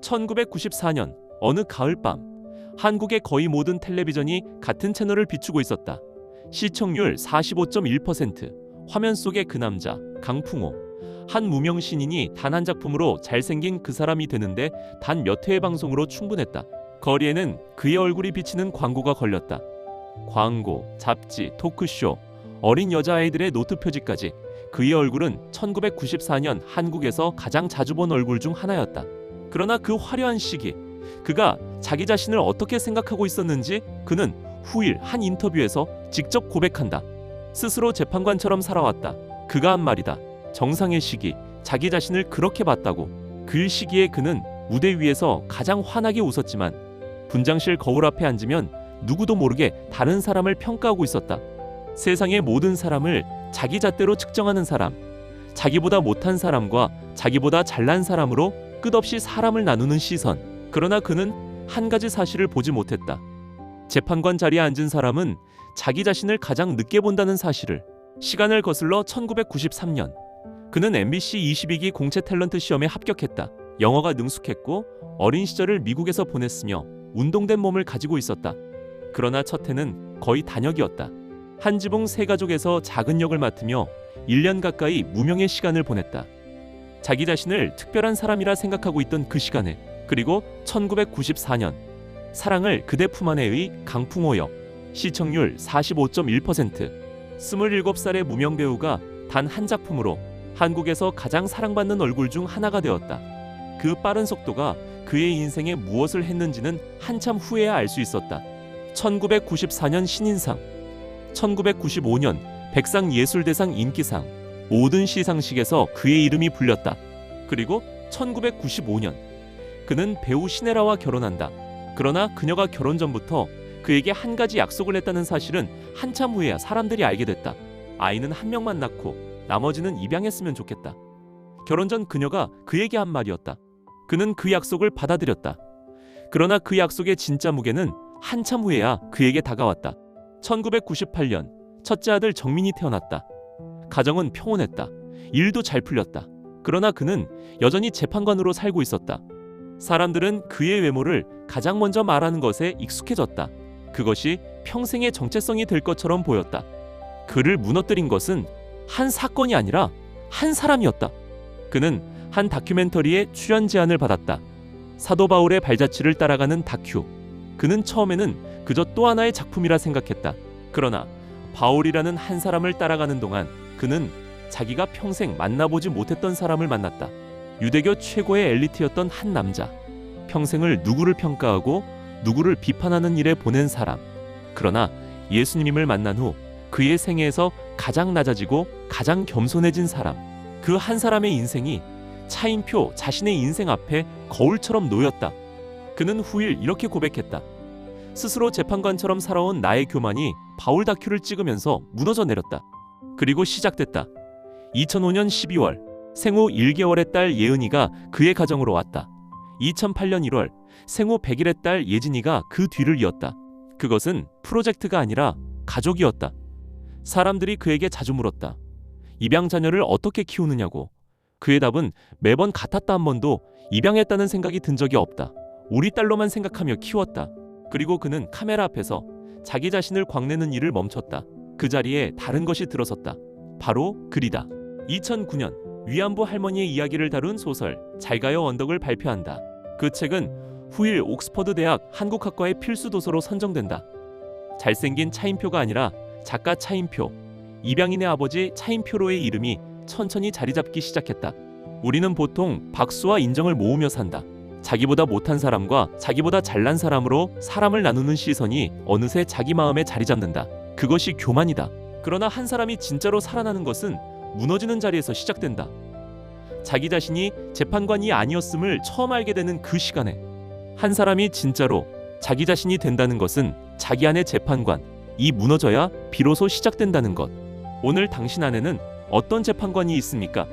1994년 어느 가을밤, 한국의 거의 모든 텔레비전이 같은 채널을 비추고 있었다. 시청률 45.1%, 화면 속의 그 남자, 강풍호. 한 무명 신인이 단 한 작품으로 잘생긴 그 사람이 되는데 단 몇 회의 방송으로 충분했다. 거리에는 그의 얼굴이 비치는 광고가 걸렸다. 광고, 잡지, 토크쇼, 어린 여자아이들의 노트 표지까지 그의 얼굴은 1994년 한국에서 가장 자주 본 얼굴 중 하나였다. 그러나 그 화려한 시기, 그가 자기 자신을 어떻게 생각하고 있었는지 그는 후일 한 인터뷰에서 직접 고백한다. 스스로 재판관처럼 살아왔다. 그가 한 말이다. 정상의 시기, 자기 자신을 그렇게 봤다고. 그 시기에 그는 무대 위에서 가장 환하게 웃었지만 분장실 거울 앞에 앉으면 누구도 모르게 다른 사람을 평가하고 있었다. 세상의 모든 사람을 자기 잣대로 측정하는 사람, 자기보다 못한 사람과 자기보다 잘난 사람으로 끝없이 사람을 나누는 시선. 그러나 그는 한 가지 사실을 보지 못했다. 재판관 자리에 앉은 사람은 자기 자신을 가장 늦게 본다는 사실을. 시간을 거슬러 1993년, 그는 MBC 22기 공채 탤런트 시험에 합격했다. 영어가 능숙했고 어린 시절을 미국에서 보냈으며 운동된 몸을 가지고 있었다. 그러나 첫 해는 거의 단역이었다. 한 지붕 세 가족에서 작은 역을 맡으며 1년 가까이 무명의 시간을 보냈다. 자기 자신을 특별한 사람이라 생각하고 있던 그 시간에, 그리고 1994년 사랑을 그대 품 안에의 강풍호 역, 시청률 45.1%. 27살의 무명 배우가 단 한 작품으로 한국에서 가장 사랑받는 얼굴 중 하나가 되었다. 그 빠른 속도가 그의 인생에 무엇을 했는지는 한참 후에야 알 수 있었다. 1994년 신인상, 1995년 백상예술대상 인기상, 모든 시상식에서 그의 이름이 불렸다. 그리고 1995년 그는 배우 신혜라와 결혼한다. 그러나 그녀가 결혼 전부터 그에게 한 가지 약속을 했다는 사실은 한참 후에야 사람들이 알게 됐다. 아이는 한 명만 낳고 나머지는 입양했으면 좋겠다. 결혼 전 그녀가 그에게 한 말이었다. 그는 그 약속을 받아들였다. 그러나 그 약속의 진짜 무게는 한참 후에야 그에게 다가왔다. 1998년 첫째 아들 정민이 태어났다. 가정은 평온했다. 일도 잘 풀렸다. 그러나 그는 여전히 재판관으로 살고 있었다. 사람들은 그의 외모를 가장 먼저 말하는 것에 익숙해졌다. 그것이 평생의 정체성이 될 것처럼 보였다. 그를 무너뜨린 것은 한 사건이 아니라 한 사람이었다. 그는 한 다큐멘터리에 출연 제안을 받았다. 사도 바울의 발자취를 따라가는 다큐. 그는 처음에는 그저 또 하나의 작품이라 생각했다. 그러나 바울이라는 한 사람을 따라가는 동안 그는 자기가 평생 만나보지 못했던 사람을 만났다. 유대교 최고의 엘리트였던 한 남자. 평생을 누구를 평가하고 누구를 비판하는 일에 보낸 사람. 그러나 예수님을 만난 후 그의 생애에서 가장 낮아지고 가장 겸손해진 사람. 그 한 사람의 인생이 차인표 자신의 인생 앞에 거울처럼 놓였다. 그는 후일 이렇게 고백했다. 스스로 재판관처럼 살아온 나의 교만이 바울 다큐를 찍으면서 무너져 내렸다. 그리고 시작됐다. 2005년 12월 생후 1개월의 딸 예은이가 그의 가정으로 왔다. 2008년 1월 생후 100일의 딸 예진이가 그 뒤를 이었다. 그것은 프로젝트가 아니라 가족이었다. 사람들이 그에게 자주 물었다. 입양 자녀를 어떻게 키우느냐고. 그의 답은 매번 같았다. 한 번도 입양했다는 생각이 든 적이 없다. 우리 딸로만 생각하며 키웠다. 그리고 그는 카메라 앞에서 자기 자신을 광내는 일을 멈췄다. 그 자리에 다른 것이 들어섰다. 바로 글이다. 2009년 위안부 할머니의 이야기를 다룬 소설 잘가요 언덕을 발표한다. 그 책은 후일 옥스퍼드 대학 한국학과의 필수 도서로 선정된다. 잘생긴 차인표가 아니라 작가 차인표, 입양인의 아버지 차인표로의 이름이 천천히 자리 잡기 시작했다. 우리는 보통 박수와 인정을 모으며 산다. 자기보다 못한 사람과 자기보다 잘난 사람으로 사람을 나누는 시선이 어느새 자기 마음에 자리 잡는다. 그것이 교만이다. 그러나 한 사람이 진짜로 살아나는 것은 무너지는 자리에서 시작된다. 자기 자신이 재판관이 아니었음을 처음 알게 되는 그 시간에, 한 사람이 진짜로 자기 자신이 된다는 것은 자기 안의 재판관, 이 무너져야 비로소 시작된다는 것. 오늘 당신 안에는 어떤 재판관이 있습니까?